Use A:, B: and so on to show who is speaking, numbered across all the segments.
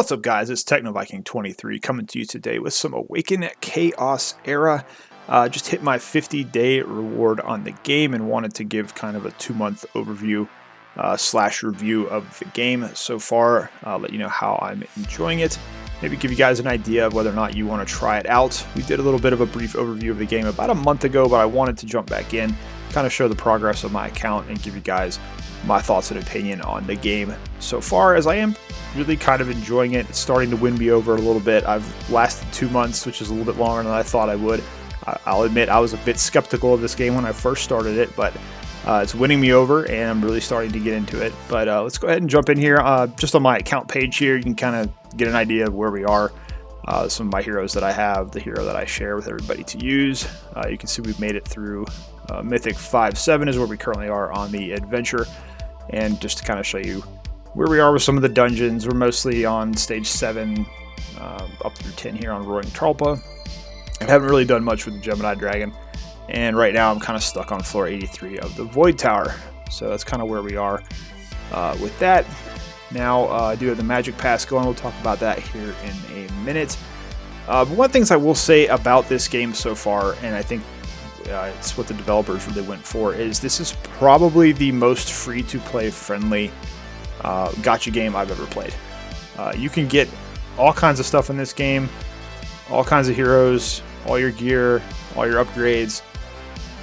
A: What's up, guys? It's TechnoViking23 coming to you today with some Awaken Chaos Era. Just hit my 50-day reward on the game and wanted to give kind of a 2-month overview slash review of the game so far. Let you know how I'm enjoying it. Maybe give you guys an idea of whether or not you want to try it out. We did a little bit of a brief overview of the game about a month ago, but I wanted to jump back in, kind of show the progress of my account and give you guys my thoughts and opinion on the game so far, as I am really kind of enjoying it. It's starting to win me over a little bit. I've lasted 2 months, which is a little bit longer than I thought I would. I'll admit I was a bit skeptical of this game when I first started it, but it's winning me over and I'm really starting to get into it. But let's go ahead and jump in here. Just on my account page here, you can kind of get an idea of where we are. Some of my heroes that I have, the hero that I share with everybody to use. You can see we've made it through Mythic 5-7 is where we currently are on the adventure. And just to kind of show you where we are with some of the dungeons, we're mostly on stage 7 up through 10 here on Roaring Tarlpa. I haven't really done much with the Gemini Dragon, and right now I'm kind of stuck on floor 83 of the Void Tower. So that's kind of where we are with that. Now I do have the Magic Pass going. We'll talk about that here in a minute. But one of the things I will say about this game so far, and I think it's what the developers really went for, is this is probably the most free-to-play friendly gacha game I've ever played. You can get all kinds of stuff in this game, all kinds of heroes, all your gear, all your upgrades,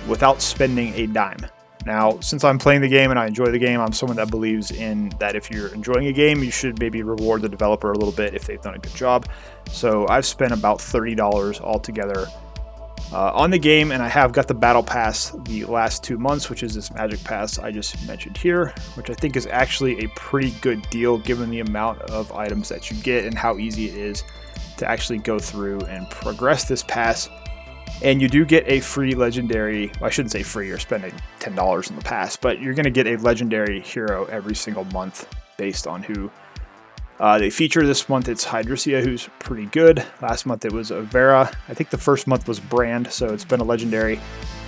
A: without spending a dime. Now, since I'm playing the game and I enjoy the game, I'm someone that believes in that if you're enjoying a game, you should maybe reward the developer a little bit if they've done a good job. So I've spent about $30 altogether on the game, and I have got the Battle Pass the last 2 months, which is this Magic Pass I just mentioned here, which I think is actually a pretty good deal given the amount of items that you get and how easy it is to actually go through and progress this pass. And you do get a free legendary, I shouldn't say free, you're spending $10 in the pass, but you're going to get a legendary hero every single month based on who they feature. This month it's Hydrisia, who's pretty good. Last month it was Vera. I think the first month was Brand, so it's been a legendary.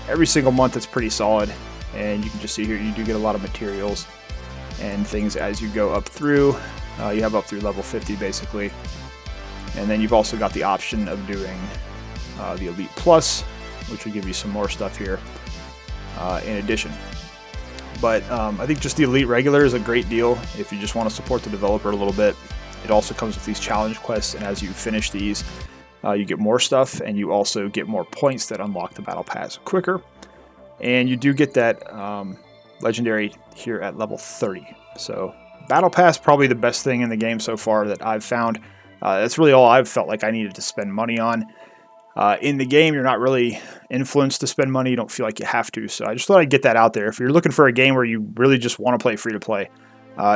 A: Every single month it's pretty solid, and you can just see here you do get a lot of materials and things as you go up through. You have up through level 50 basically, and then you've also got the option of doing the Elite Plus, which will give you some more stuff here in addition. But I think just the Elite Regular is a great deal if you just want to support the developer a little bit. It also comes with these challenge quests, and as you finish these, you get more stuff, and you also get more points that unlock the Battle Pass quicker. And you do get that legendary here at level 30. So Battle Pass, probably the best thing in the game so far that I've found. That's really all I've felt like I needed to spend money on. In the game, you're not really influenced to spend money. You don't feel like you have to. So I just thought I'd get that out there. If you're looking for a game where you really just want to play free-to-play,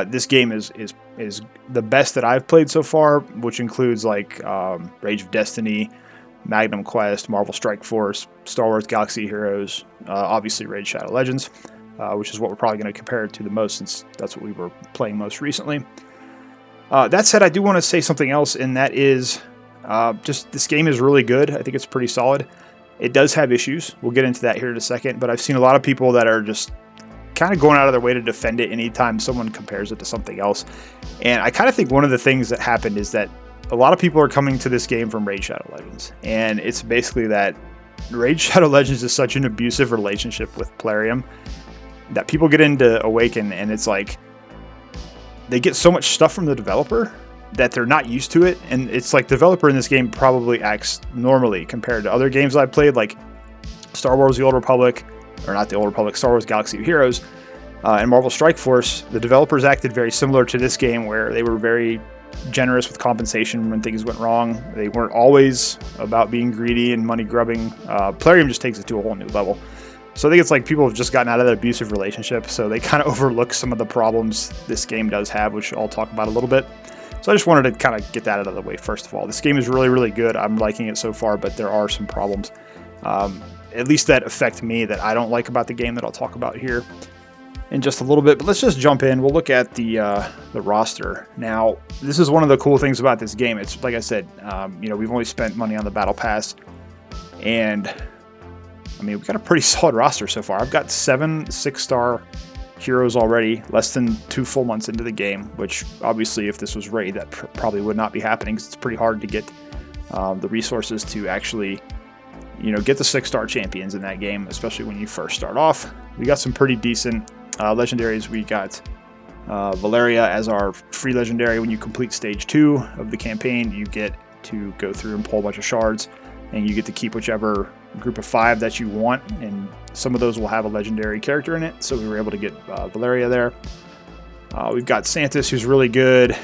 A: this game is the best that I've played so far, which includes like Rage of Destiny, Magnum Quest, Marvel Strike Force, Star Wars Galaxy Heroes, obviously Raid Shadow Legends, which is what we're probably going to compare it to the most since that's what we were playing most recently. That said, I do want to say something else, and that is just this game is really good. I think it's pretty solid. It does have issues. We'll get into that here in a second, but I've seen a lot of people that are just kind of going out of their way to defend it anytime someone compares it to something else. And I kind of think one of the things that happened is that a lot of people are coming to this game from Raid Shadow Legends. And it's basically that Raid Shadow Legends is such an abusive relationship with Plarium that people get into Awaken, and it's like they get so much stuff from the developer that they're not used to it, and it's like the developer in this game probably acts normally compared to other games I've played, like Star Wars The Old Republic, or not The Old Republic, Star Wars Galaxy of Heroes, and Marvel Strike Force. The developers acted very similar to this game, where they were very generous with compensation when things went wrong. They weren't always about being greedy and money grubbing. Plarium just takes it to a whole new level. So I think it's like people have just gotten out of that abusive relationship, so they kind of overlook some of the problems this game does have, which I'll talk about a little bit. So I just wanted to kind of get that out of the way first of all. This game is really, really good. I'm liking it so far, but there are some problems, at least that affect me, that I don't like about the game that I'll talk about here in just a little bit. But let's just jump in. We'll look at the roster. Now, this is one of the cool things about this game. It's like I said, we've only spent money on the Battle Pass, and I mean, we've got a pretty solid roster so far. I've got 7 6-star heroes already, less than 2 full months into the game, which obviously if this was raid, that probably would not be happening because it's pretty hard to get the resources to actually, you know, get the 6-star champions in that game, especially when you first start off. We got some pretty decent legendaries. We got Valeria as our free legendary. When you complete stage 2 of the campaign, you get to go through and pull a bunch of shards, and you get to keep whichever group of 5 that you want, and some of those will have a legendary character in it, so we were able to get Valeria there. We've got Santis, who's really good.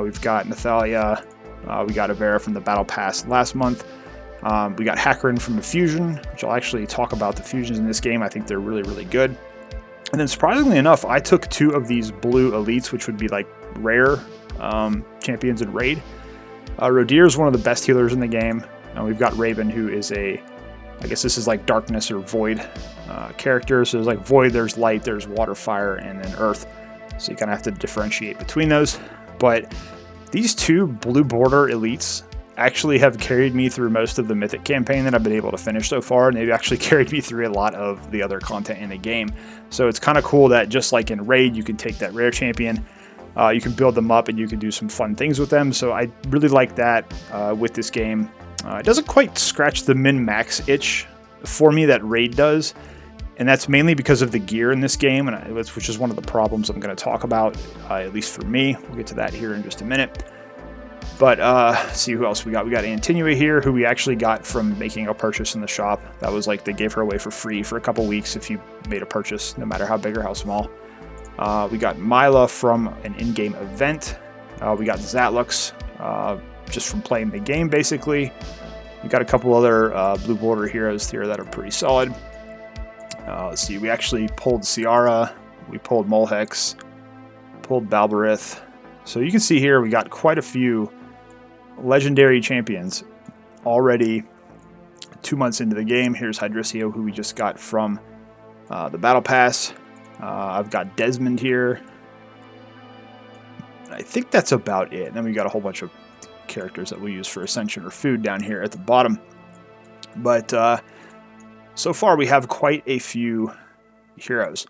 A: We've got Nathalia. We got Avera from the Battle Pass last month. We got Hackerin from the Fusion, which I'll actually talk about the fusions in this game. I think they're really, really good. And then surprisingly enough, I took 2 of these blue elites, which would be like rare champions in raid. Rodir is one of the best healers in the game. We've got Raven, who is I guess this is like darkness or void character. So there's like void, there's light, there's water, fire, and then earth. So you kind of have to differentiate between those. But these 2 blue border elites actually have carried me through most of the Mythic campaign that I've been able to finish so far, and they've actually carried me through a lot of the other content in the game. So it's kind of cool that just like in raid, you can take that rare champion, you can build them up, and you can do some fun things with them. So I really like that with this game. It doesn't quite scratch the min-max itch for me that raid does, and that's mainly because of the gear in this game, which is one of the problems I'm going to talk about, at least for me. We'll get to that here in just a minute. But let's see who else we got. We got Antinua here, who we actually got from making a purchase in the shop. That was like they gave her away for free for a couple weeks if you made a purchase, no matter how big or how small. We got Mila from an in-game event. We got Zatlux just from playing the game, basically. We got a couple other blue border heroes here that are pretty solid. Let's see, we actually pulled Ciara, we pulled Molhex, pulled Balberith. So you can see here we got quite a few legendary champions already 2 months into the game. Here's Hydricio, who we just got from the Battle Pass. I've got Desmond here. I think that's about it. And then we got a whole bunch of characters that we'll use for Ascension or food down here at the bottom. But so far we have quite a few heroes.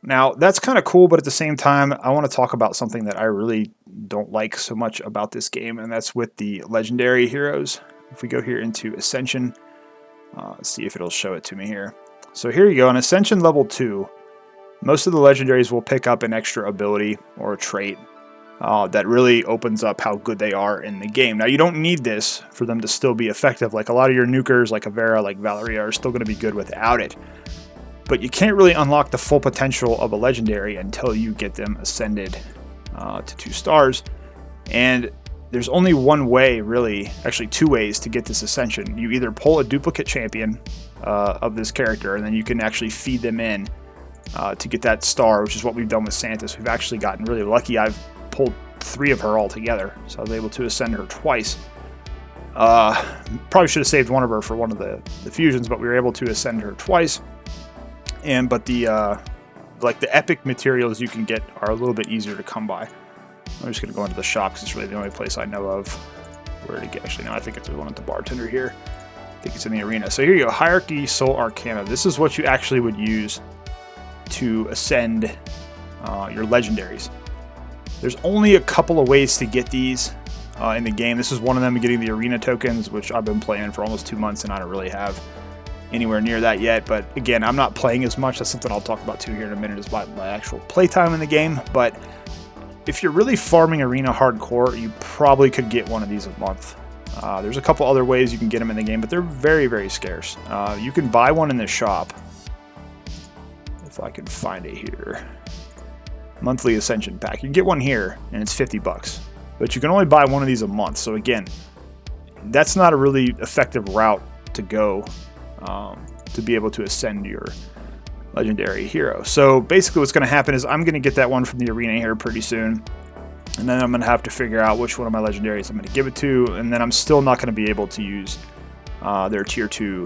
A: Now that's kind of cool, but at the same time I want to talk about something that I really don't like so much about this game, and that's with the legendary heroes. If we go here into Ascension, let's see if it'll show it to me here. So here you go, in Ascension level 2, most of the legendaries will pick up an extra ability or a trait that really opens up how good they are in the game. Now, you don't need this for them to still be effective. Like a lot of your nukers, like Avera, like Valeria, are still going to be good without it. But you can't really unlock the full potential of a legendary until you get them ascended to 2 stars. And there's only one way, really, actually 2 ways to get this ascension. You either pull a duplicate champion of this character, and then you can actually feed them in to get that star, which is what we've done with Santis. We've actually gotten really lucky. I've pulled 3 of her all together, so I was able to ascend her twice. Probably should have saved one of her for one of the fusions, but we were able to ascend her twice. But the like the epic materials you can get are a little bit easier to come by. I'm just gonna go into the shop because it's really the only place I know of where to get. Actually, no, I think it's the one at the bartender here. I think it's in the arena. So here you go, Hierarchy, Soul Arcana. This is what you actually would use to ascend your legendaries. There's only a couple of ways to get these in the game. This is one of them, getting the arena tokens, which I've been playing for almost 2 months, and I don't really have anywhere near that yet. But again, I'm not playing as much. That's something I'll talk about too here in a minute, is my actual playtime in the game. But if you're really farming arena hardcore, you probably could get one of these a month. There's a couple other ways you can get them in the game, but they're very, very scarce. You can buy one in the shop, if I can find it here. Monthly Ascension Pack. You can get one here, and it's $50. But you can only buy one of these a month. So again, that's not a really effective route to go to be able to ascend your legendary hero. So basically what's going to happen is I'm going to get that one from the arena here pretty soon. And then I'm going to have to figure out which one of my legendaries I'm going to give it to. And then I'm still not going to be able to use their tier 2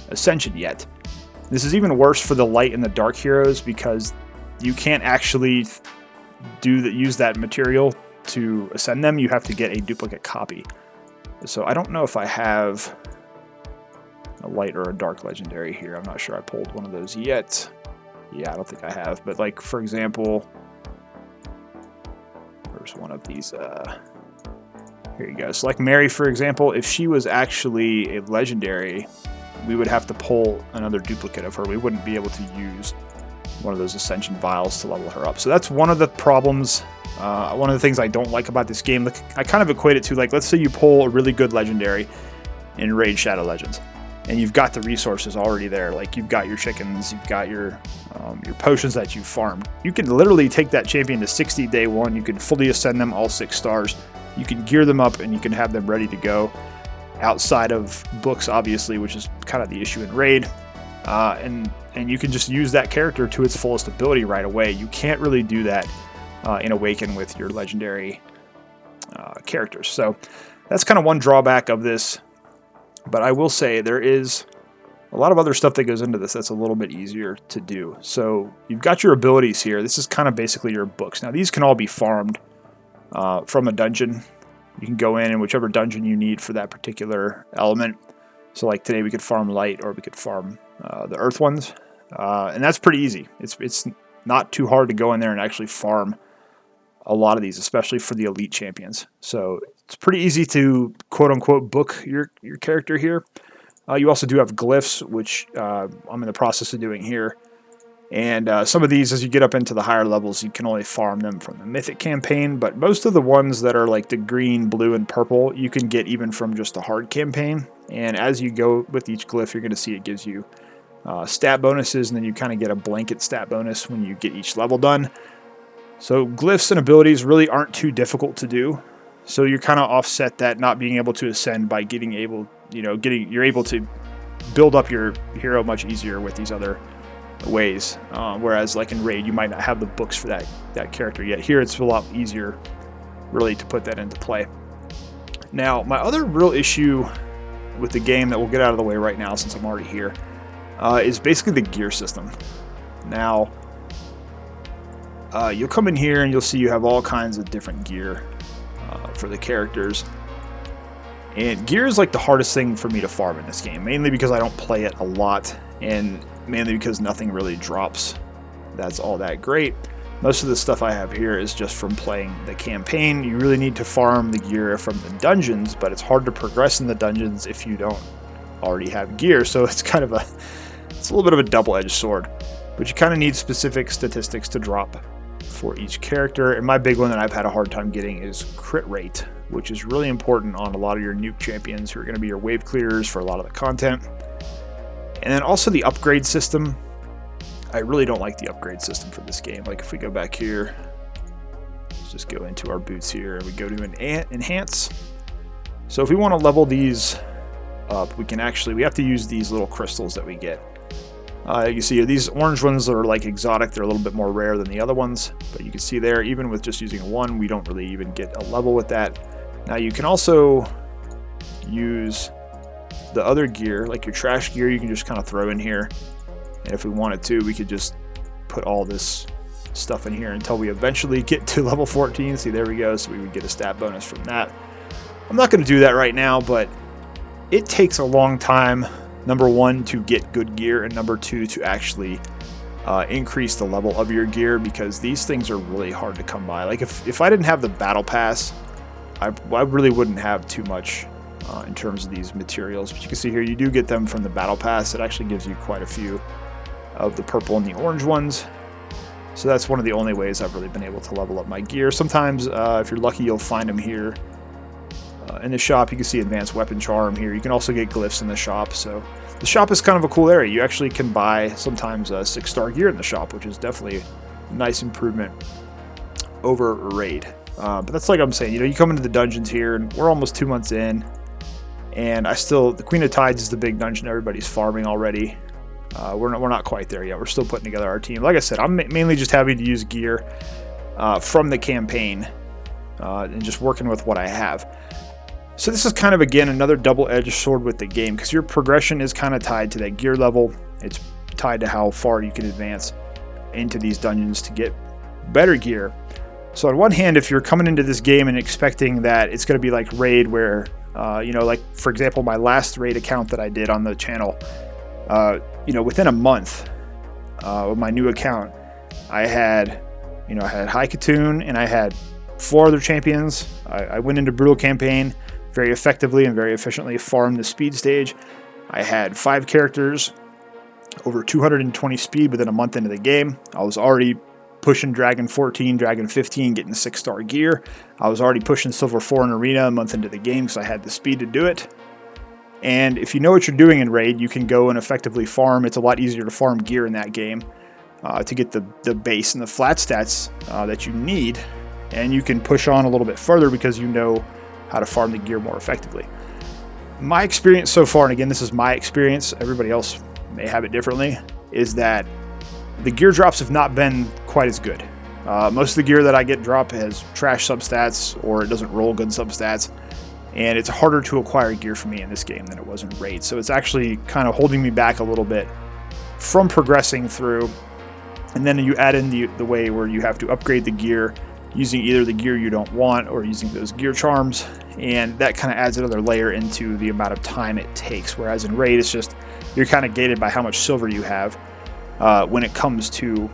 A: ascension yet. This is even worse for the light and the dark heroes, because you can't actually use that material to ascend them. You have to get a duplicate copy. So I don't know if I have a light or a dark legendary here. I'm not sure I pulled one of those yet. Yeah, I don't think I have. But like, for example, where's one of these? Here you go. So like Mary, for example, if she was actually a legendary, we would have to pull another duplicate of her. We wouldn't be able to use one of those Ascension Vials to level her up. So that's one of the problems. One of the things I don't like about this game. I kind of equate it to, like, let's say you pull a really good legendary in Raid Shadow Legends, and you've got the resources already there. Like, you've got your chickens, you've got your potions that you farmed. You can literally take that champion to 60 day one. You can fully ascend them all 6 stars. You can gear them up and you can have them ready to go outside of books, obviously, which is kind of the issue in Raid. And you can just use that character to its fullest ability right away. You can't really do that in Awaken with your legendary characters. So that's kind of one drawback of this. But I will say there is a lot of other stuff that goes into this that's a little bit easier to do. So you've got your abilities here. This is kind of basically your books. Now these can all be farmed from a dungeon. You can go in whichever dungeon you need for that particular element. So like today we could farm light, or we could farm the earth ones. And that's pretty easy. It's not too hard to go in there and actually farm a lot of these, especially for the elite champions. So it's pretty easy to quote-unquote book your character here. You also do have glyphs, which I'm in the process of doing here. And some of these, as you get up into the higher levels, you can only farm them from the Mythic campaign. But most of the ones that are like the green, blue, and purple, you can get even from just a hard campaign. And as you go with each glyph, you're going to see it gives you stat bonuses, and then you kind of get a blanket stat bonus when you get each level done. So glyphs and abilities really aren't too difficult to do. So you kind of offset that not being able to ascend by you're able to build up your hero much easier with these other ways. Whereas like in Raid, you might not have the books for that character yet. Here it's a lot easier really to put that into play. Now, my other real issue with the game that we'll get out of the way right now, since I'm already here, is basically the gear system. Now, you'll come in here and you'll see you have all kinds of different gear for the characters. And gear is like the hardest thing for me to farm in this game, mainly because I don't play it a lot, and mainly because nothing really drops that's all that great. Most of the stuff I have here is just from playing the campaign. You really need to farm the gear from the dungeons, but it's hard to progress in the dungeons if you don't already have gear. So it's kind of it's a little bit of a double-edged sword. But you kind of need specific statistics to drop for each character. And my big one that I've had a hard time getting is crit rate, which is really important on a lot of your nuke champions who are going to be your wave clearers for a lot of the content. And then also the upgrade system. I really don't like the upgrade system for this game. Like if we go back here, let's just go into our boots here, and we go to enhance. So if we want to level these up, we have to use these little crystals that we get. You see here, these orange ones are like exotic. They're a little bit more rare than the other ones, but you can see there, even with just using one, we don't really even get a level with that. Now you can also use the other gear, like your trash gear, you can just kind of throw in here. And if we wanted to, we could just put all this stuff in here until we eventually get to level 14. See, there we go. So we would get a stat bonus from that. I'm not going to do that right now, but it takes a long time, number one, to get good gear, and number two, to actually increase the level of your gear, because these things are really hard to come by. Like if I didn't have the battle pass, I really wouldn't have too much in terms of these materials. But you can see here, you do get them from the battle pass. It actually gives you quite a few of the purple and the orange ones. So that's one of the only ways I've really been able to level up my gear. Sometimes, if you're lucky, you'll find them here in the shop. You can see advanced weapon charm here. You can also get glyphs in the shop. So the shop is kind of a cool area. You actually can buy sometimes 6-star gear in the shop, which is definitely a nice improvement over Raid. But that's like I'm saying, you come into the dungeons here, and we're almost 2 months in, and the Queen of Tides is the big dungeon everybody's farming already. We're not quite there yet. We're still putting together our team. Like I said, I'm mainly just having to use gear from the campaign and just working with what I have. So this is kind of, again, another double-edged sword with the game, because your progression is kind of tied to that gear level. It's tied to how far you can advance into these dungeons to get better gear. So on one hand, if you're coming into this game and expecting that it's going to be like Raid, where, like, for example, my last Raid account that I did on the channel, within a month, with my new account, I had High Katoon and I had 4 other champions. I went into Brutal Campaign very effectively and very efficiently, farmed the speed stage. I had 5 characters, over 220 speed within a month into the game. I was already pushing Dragon 14, Dragon 15, getting 6-star gear. I was already pushing Silver 4 in Arena a month into the game because I had the speed to do it. And if you know what you're doing in Raid, you can go and effectively farm. It's a lot easier to farm gear in that game to get the base and the flat stats that you need. And you can push on a little bit further because you know how to farm the gear more effectively. My experience so far, and again, this is my experience, everybody else may have it differently, is that the gear drops have not been quite as good. Most of the gear that I get drop has trash substats or it doesn't roll good substats, and it's harder to acquire gear for me in this game than it was in Raid. So it's actually kind of holding me back a little bit from progressing through. And then you add in the way where you have to upgrade the gear using either the gear you don't want or using those gear charms, and that kind of adds another layer into the amount of time it takes. Whereas in Raid, it's just you're kind of gated by how much silver you have when it comes to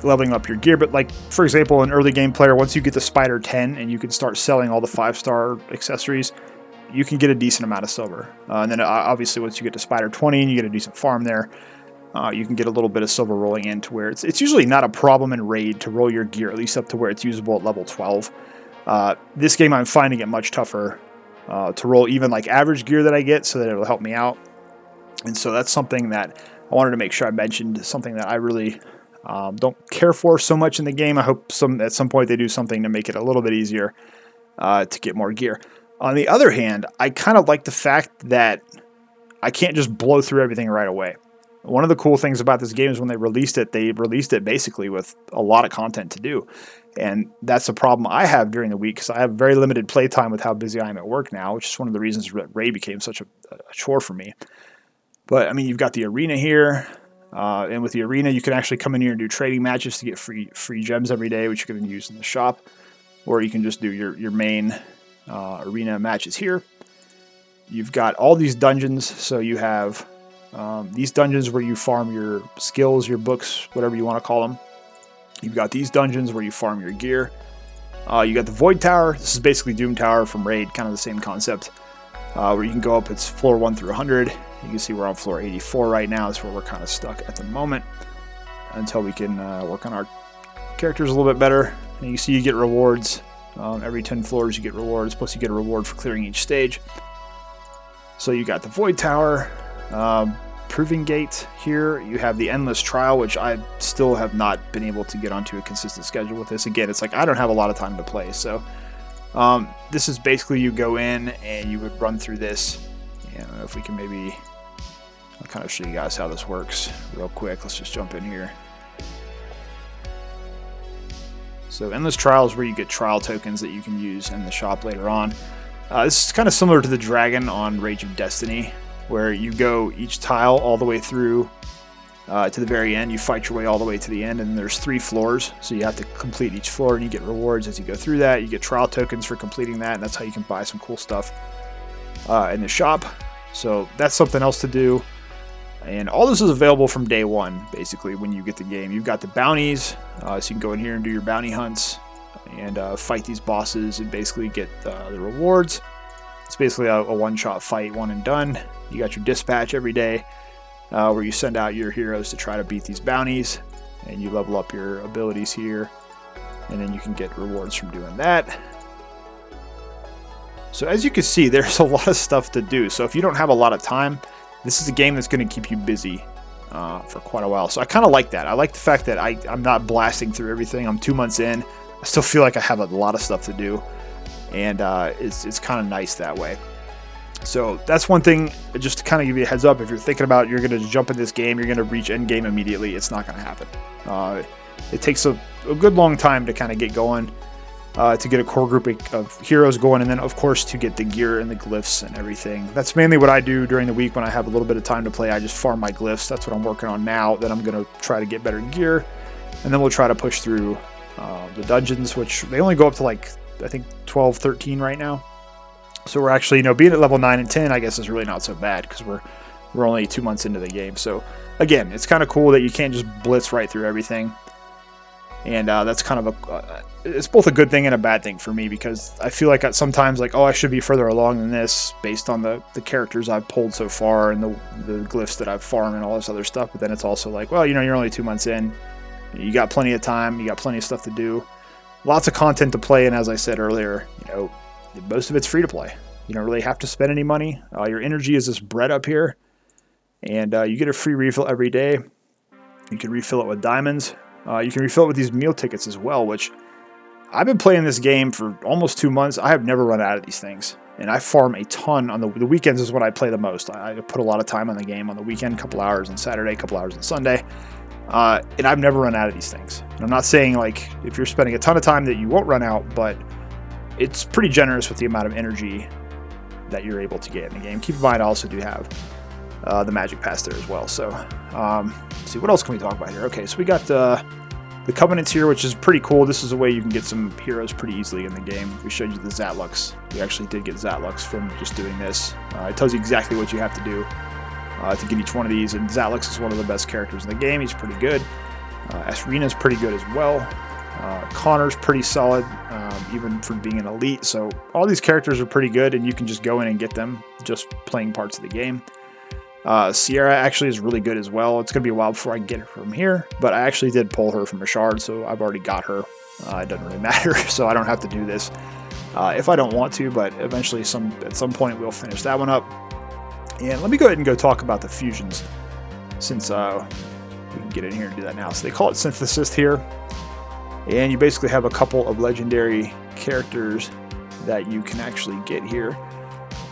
A: leveling up your gear. But like, for example, an early game player, once you get the Spider 10 and you can start selling all the 5-star accessories, you can get a decent amount of silver. And then obviously once you get to Spider 20 and you get a decent farm there, you can get a little bit of silver rolling in to where it's usually not a problem in Raid to roll your gear, at least up to where it's usable at level 12. This game I'm finding it much tougher to roll even like average gear that I get, so that it'll help me out. And so that's something that I wanted to make sure I mentioned, something that I really don't care for so much in the game. I hope at some point they do something to make it a little bit easier to get more gear. On the other hand, I kind of like the fact that I can't just blow through everything right away. One of the cool things about this game is when they released it basically with a lot of content to do. And that's a problem I have during the week because I have very limited playtime with how busy I am at work now, which is one of the reasons Raid became such a chore for me. But, I mean, you've got the arena here, and with the arena, you can actually come in here and do trading matches to get free gems every day, which you can use in the shop, or you can just do your main arena matches here. You've got all these dungeons, so you have these dungeons where you farm your skills, your books, whatever you want to call them. You've got these dungeons where you farm your gear. You got the Void Tower. This is basically Doom Tower from Raid, kind of the same concept, where you can go up. It's floor 1 through 100. You can see we're on floor 84 right now. That's where we're kind of stuck at the moment until we can work on our characters a little bit better. And you see you get rewards. Every 10 floors you get rewards, plus you get a reward for clearing each stage. So you got the Void Tower, Proving Gate here. You have the Endless Trial, which I still have not been able to get onto a consistent schedule with this. Again, it's like I don't have a lot of time to play. So this is basically you go in and you would run through this. I don't know if we can maybe... I'll kind of show you guys how this works real quick. Let's just jump in here. So Endless Trial is where you get trial tokens that you can use in the shop later on. This is kind of similar to the Dragon on Rage of Destiny, where you go each tile all the way through to the very end. You fight your way all the way to the end, and there's 3 floors, so you have to complete each floor, and you get rewards as you go through that. You get trial tokens for completing that, and that's how you can buy some cool stuff in the shop. So that's something else to do. And all this is available from day one, basically, when you get the game. You've got the bounties, so you can go in here and do your bounty hunts and fight these bosses and basically get the rewards. It's basically a one-shot fight, one and done. You got your dispatch every day where you send out your heroes to try to beat these bounties, and you level up your abilities here, and then you can get rewards from doing that. So as you can see, there's a lot of stuff to do. So if you don't have a lot of time, this is a game that's going to keep you busy for quite a while. So I kind of like that. I like the fact that I'm not blasting through everything. I'm 2 months in. I still feel like I have a lot of stuff to do, and it's kind of nice that way. So that's one thing, just to kind of give you a heads up. If you're thinking about you're going to jump in this game, you're going to reach end game immediately, it's not going to happen. It takes a good long time to kind of get going, to get a core group of heroes going, and then of course to get the gear and the glyphs and everything. That's mainly what I do during the week when I have a little bit of time to play. I just farm my glyphs. That's what I'm working on now. Then I'm going to try to get better gear, and then we'll try to push through the dungeons, which they only go up to like I think 12, 13 right now. So we're actually, being at level 9 and 10, I guess is really not so bad because we're only 2 months into the game. So again, it's kind of cool that you can't just blitz right through everything. And that's kind of it's both a good thing and a bad thing for me, because I feel like sometimes like, oh, I should be further along than this based on the characters I've pulled so far and the glyphs that I've farmed and all this other stuff. But then it's also like, well, you know, you're only 2 months in. You got plenty of time. You got plenty of stuff to do. Lots of content to play. And as I said earlier, you know, most of it's free to play. You don't really have to spend any money. Your energy is this bread up here. And you get a free refill every day. You can refill it with diamonds. You can refill it with these meal tickets as well, which I've been playing this game for almost 2 months. I have never run out of these things. And I farm a ton on the weekends is when I play the most. I put a lot of time on the game on the weekend, a couple hours on Saturday, a couple hours on Sunday. And I've never run out of these things. And I'm not saying like if you're spending a ton of time that you won't run out, but it's pretty generous with the amount of energy that you're able to get in the game. Keep in mind, I also do have the Magic Pass there as well. So, let's see, what else can we talk about here? Okay, so we got the Covenants here, which is pretty cool. This is a way you can get some heroes pretty easily in the game. We showed you the Zatlux. We actually did get Zatlux from just doing this. It tells you exactly what you have to do to get each one of these, and Zatlux is one of the best characters in the game. He's pretty good. Asrina's pretty good as well. Connor's pretty solid, even for being an elite. So all these characters are pretty good, and you can just go in and get them just playing parts of the game. Sierra actually is really good as well. It's going to be a while before I can get her from here, but I actually did pull her from a shard, so I've already got her. It doesn't really matter, so I don't have to do this if I don't want to, but eventually at some point we'll finish that one up. And let me go ahead and go talk about the fusions, since we can get in here and do that now. So they call it Synthesis here, and you basically have a couple of legendary characters that you can actually get here.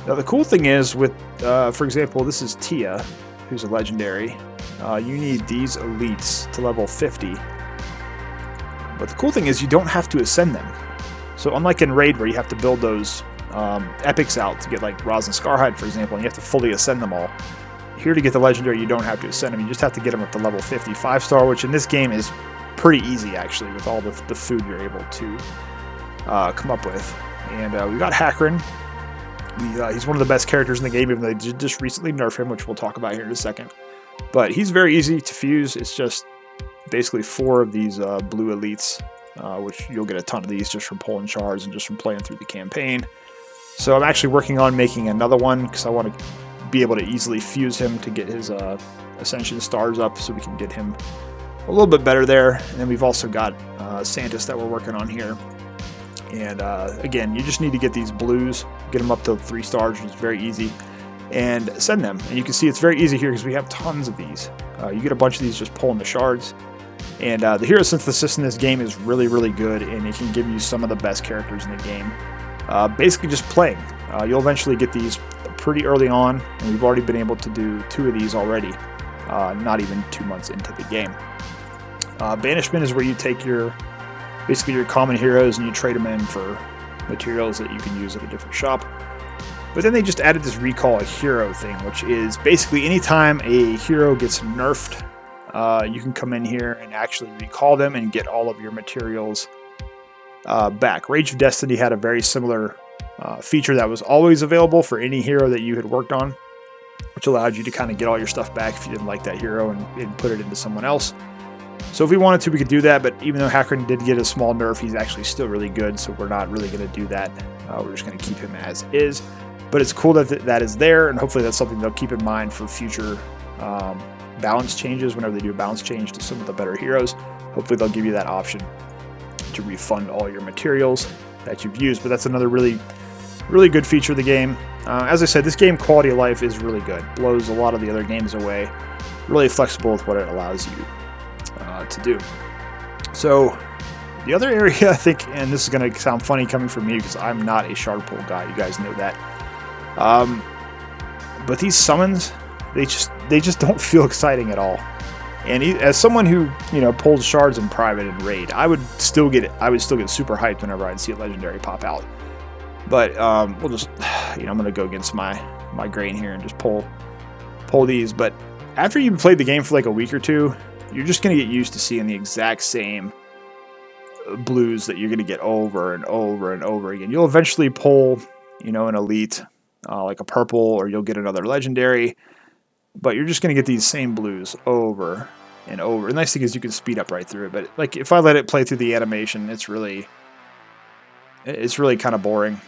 A: Now the cool thing is with, for example, this is Tia, who's a legendary. You need these elites to level 50. But the cool thing is you don't have to ascend them. So unlike in Raid where you have to build those epics out to get like Roz and Scarhide, for example, and you have to fully ascend them all. Here to get the legendary, you don't have to ascend them. You just have to get them up to level 50 5-star, which in this game is pretty easy actually with all the food you're able to come up with. And we got Hakrin. He's one of the best characters in the game, even though they just recently nerfed him, which we'll talk about here in a second. But he's very easy to fuse. It's just basically 4 of these blue elites, which you'll get a ton of these just from pulling shards and just from playing through the campaign. So I'm actually working on making another one because I want to be able to easily fuse him to get his Ascension stars up so we can get him a little bit better there. And then we've also got Santis that we're working on here. And again, you just need to get these blues, get them up to 3 stars, which is very easy, and send them. And you can see it's very easy here because we have tons of these. You get a bunch of these just pulling the shards. And the hero synthesis in this game is really, really good, and it can give you some of the best characters in the game. Basically just playing. You'll eventually get these pretty early on, and we've already been able to do 2 of these already, not even 2 months into the game. Banishment is where you take basically your common heroes and you trade them in for materials that you can use at a different shop. But then they just added this recall a hero thing, which is basically anytime a hero gets nerfed, you can come in here and actually recall them and get all of your materials back. Rage of Destiny had a very similar feature that was always available for any hero that you had worked on, which allowed you to kind of get all your stuff back if you didn't like that hero and put it into someone else. So if we wanted to, we could do that, but even though Hakrin did get a small nerf, he's actually still really good, so we're not really going to do that. We're just going to keep him as is. But it's cool that that is there, and hopefully that's something they'll keep in mind for future balance changes. Whenever they do a balance change to some of the better heroes, hopefully they'll give you that option to refund all your materials that you've used. But that's another really, really good feature of the game. As I said, this game quality of life is really good. Blows a lot of the other games away. Really flexible with what it allows you to do. So the other area I think, and this is going to sound funny coming from me because I'm not a shard pull guy, you guys know that, but these summons, they just don't feel exciting at all. And as someone who pulls shards in private and raid, I would still get super hyped whenever I'd see a legendary pop out. But we'll just I'm gonna go against my grain here and just pull these. But after you've played the game for like a week or two, you're just going to get used to seeing the exact same blues that you're going to get over and over and over again. You'll eventually pull, an elite, like a purple, or you'll get another legendary. but you're just going to get these same blues over and over. The nice thing is you can speed up right through it, but like if I let it play through the animation, it's really kind of boring.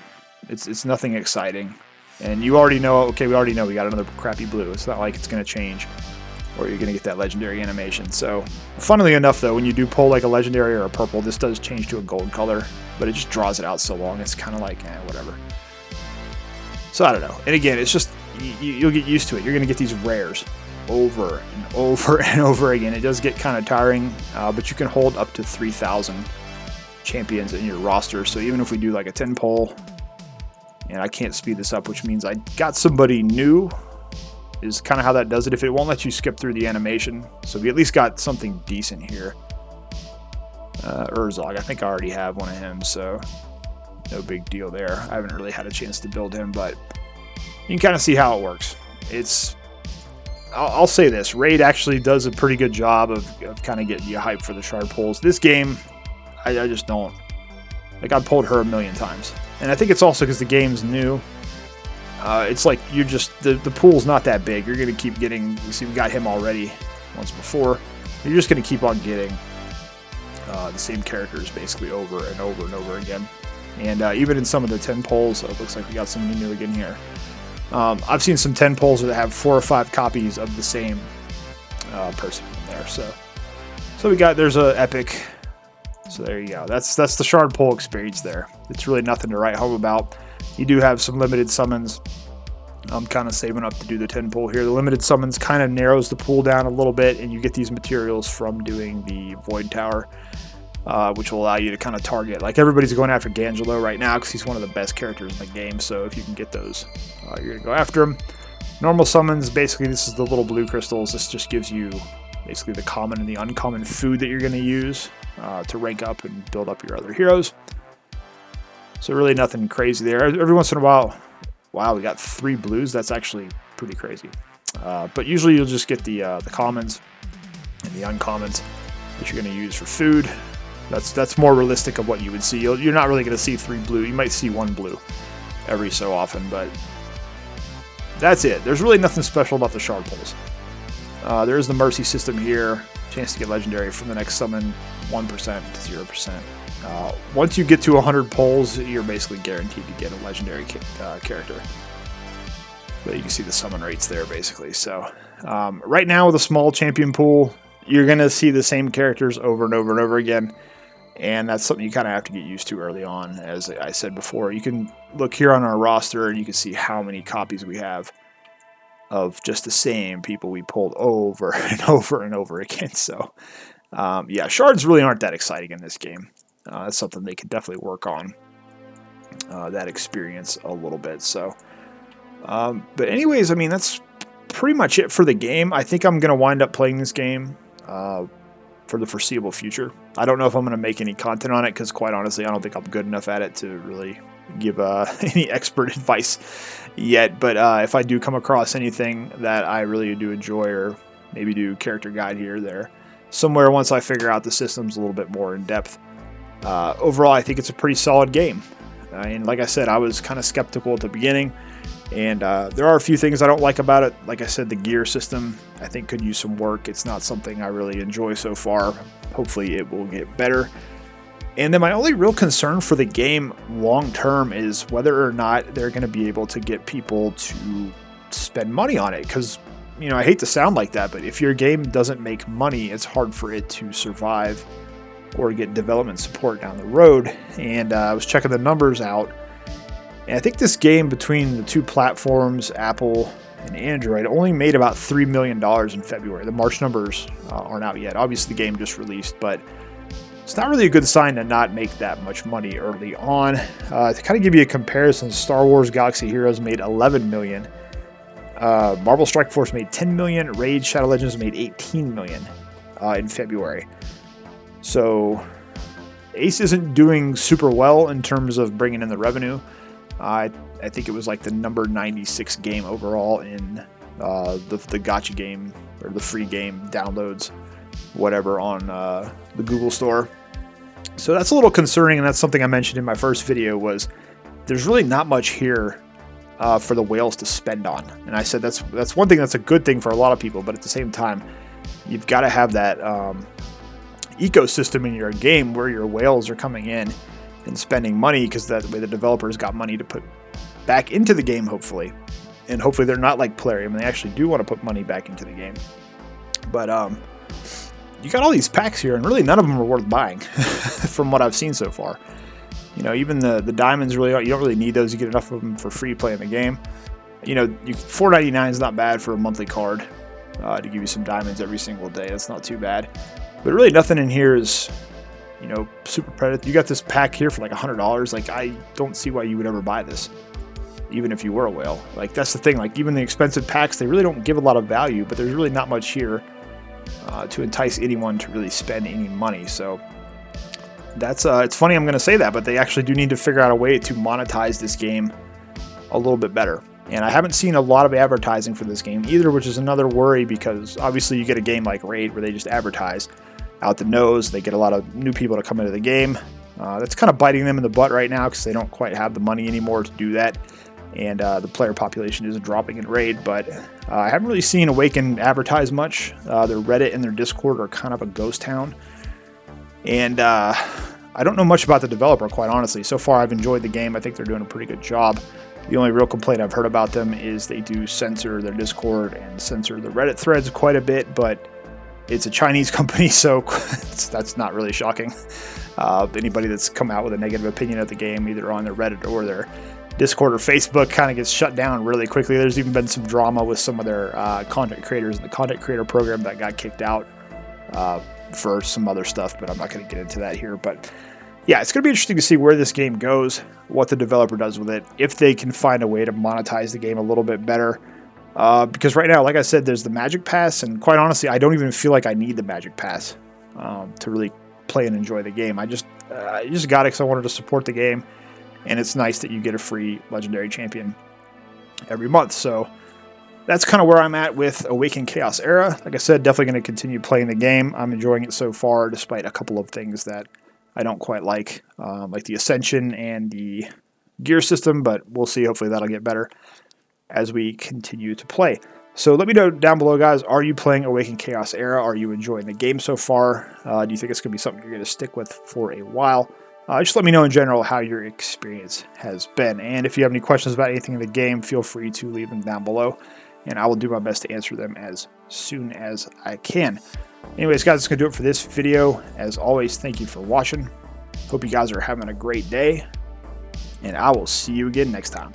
A: It's nothing exciting. And you already know, okay, we already know we got another crappy blue. It's not like it's going to change or you're going to get that legendary animation. So, funnily enough, though, when you do pull like a legendary or a purple, this does change to a gold color, but it just draws it out so long. It's kind of like, whatever. So, I don't know. And again, it's just, you'll get used to it. You're going to get these rares over and over and over again. It does get kind of tiring, but you can hold up to 3,000 champions in your roster. So, even if we do like a 10 pull, and I can't speed this up, which means I got somebody new, is kind of how that does it. If it won't let you skip through the animation, so we at least got something decent here. Urzog, I think I already have one of him, so no big deal there. I haven't really had a chance to build him, but you can kind of see how it works. I'll say this, Raid actually does a pretty good job of kind of getting you hyped for the shard pulls. This game, I just don't. Like, I've pulled her a million times. And I think it's also because the game's new. It's like you're just, the pool's not that big. You're going to keep getting, you see we got him already once before. You're just going to keep on getting the same characters basically over and over and over again. And even in some of the 10 polls, it looks like we got somebody new again here. I've seen some 10 polls that have 4 or 5 copies of the same person in there. So we got, there's a epic. So there you go. That's the shard pull experience there. It's really nothing to write home about. You do have some limited summons. I'm kind of saving up to do the 10 pull here. The limited summons kind of narrows the pool down a little bit, and you get these materials from doing the Void Tower, which will allow you to kind of target. Like, everybody's going after Gangelo right now because he's one of the best characters in the game. So if you can get those, you're going to go after him. Normal summons, basically this is the little blue crystals. This just gives you basically the common and the uncommon food that you're going to use to rank up and build up your other heroes. So really nothing crazy there. Every once in a while, wow, we got 3 blues. That's actually pretty crazy. But usually you'll just get the commons and the uncommons that you're going to use for food. That's more realistic of what you would see. You're not really going to see 3 blue. You might see 1 blue every so often, but that's it. There's really nothing special about the shard pulls. There is the mercy system here. Chance to get legendary from the next summon, 1% to 0%. Once you get to 100 pulls, you're basically guaranteed to get a legendary character. But you can see the summon rates there, basically. So right now with a small champion pool, you're going to see the same characters over and over and over again. And that's something you kind of have to get used to early on. As I said before, you can look here on our roster and you can see how many copies we have of just the same people we pulled over and over and over again. So, yeah, shards really aren't that exciting in this game. That's something they could definitely work on, that experience a little bit. So, but anyways, I mean, that's pretty much it for the game. I think I'm going to wind up playing this game for the foreseeable future. I don't know if I'm going to make any content on it because, quite honestly, I don't think I'm good enough at it to really give any expert advice yet. But if I do come across anything that I really do enjoy, or maybe do character guide here or there somewhere once I figure out the systems a little bit more in depth. Overall, I think it's a pretty solid game. And like I said, I was kind of skeptical at the beginning, and there are a few things I don't like about it. Like I said, the gear system I think could use some work. It's not something I really enjoy so far. Hopefully it will get better. And then my only real concern for the game long term is whether or not they're going to be able to get people to spend money on it. Because, you know, I hate to sound like that, but if your game doesn't make money, it's hard for it to survive or get development support down the road. And I was checking the numbers out, and I think this game, between the 2 platforms, Apple and Android, only made about $3 million in February. The March numbers aren't out yet. Obviously, the game just released, but it's not really a good sign to not make that much money early on. To kind of give you a comparison, Star Wars Galaxy Heroes made $11 million. Marvel Strike Force made $10 million. Raid Shadow Legends made $18 million in February. So Ace isn't doing super well in terms of bringing in the revenue. I think it was like the number 96 game overall in the gacha game, or the free game downloads, whatever, on the Google Store. So that's a little concerning, and that's something I mentioned in my first video, was there's really not much here for the whales to spend on. And I said that's one thing that's a good thing for a lot of people, but at the same time, you've got to have that ecosystem in your game where your whales are coming in and spending money, because that way the developers got money to put back into the game, hopefully. And hopefully they're not like Plarium and they actually do want to put money back into the game. But you got all these packs here, and really none of them are worth buying from what I've seen so far. You know, even the diamonds, really, you don't really need those. You get enough of them for free playing the game. You know, $4.99 is not bad for a monthly card to give you some diamonds every single day. That's not too bad. But really nothing in here is, you know, super predator. You got this pack here for like $100. Like, I don't see why you would ever buy this, even if you were a whale. Like, that's the thing. Like, even the expensive packs, they really don't give a lot of value, but there's really not much here to entice anyone to really spend any money. So that's it's funny I'm going to say that, but they actually do need to figure out a way to monetize this game a little bit better. And I haven't seen a lot of advertising for this game either, which is another worry, because obviously you get a game like Raid where they just advertise out the nose. They get a lot of new people to come into the game. That's kind of biting them in the butt right now, because they don't quite have the money anymore to do that. And the player population is dropping in Raid, but I haven't really seen Awaken advertise much. Their Reddit and their Discord are kind of a ghost town. And I don't know much about the developer, quite honestly. So far, I've enjoyed the game. I think they're doing a pretty good job. The only real complaint I've heard about them is they do censor their Discord and censor the Reddit threads quite a bit, but it's a Chinese company, so that's not really shocking. Anybody that's come out with a negative opinion of the game, either on their Reddit or their Discord or Facebook, kind of gets shut down really quickly. There's even been some drama with some of their content creators in the content creator program that got kicked out for some other stuff, but I'm not going to get into that here. But yeah, it's going to be interesting to see where this game goes, what the developer does with it, if they can find a way to monetize the game a little bit better. Because right now, like I said, there's the Magic Pass, and quite honestly, I don't even feel like I need the Magic Pass to really play and enjoy the game. I just got it because I wanted to support the game, and it's nice that you get a free Legendary Champion every month. So that's kind of where I'm at with Awaken Chaos Era. Like I said, definitely going to continue playing the game. I'm enjoying it so far, despite a couple of things that I don't quite like the Ascension and the gear system, but we'll see. Hopefully that'll get better as we continue to play. So let me know down below, guys, are you playing Awaken Chaos Era? Are you enjoying the game so far? Do you think it's going to be something you're going to stick with for a while? Just let me know in general how your experience has been. And if you have any questions about anything in the game, feel free to leave them down below, and I will do my best to answer them as soon as I can. Anyways, guys, that's going to do it for this video. As always, thank you for watching. Hope you guys are having a great day, and I will see you again next time.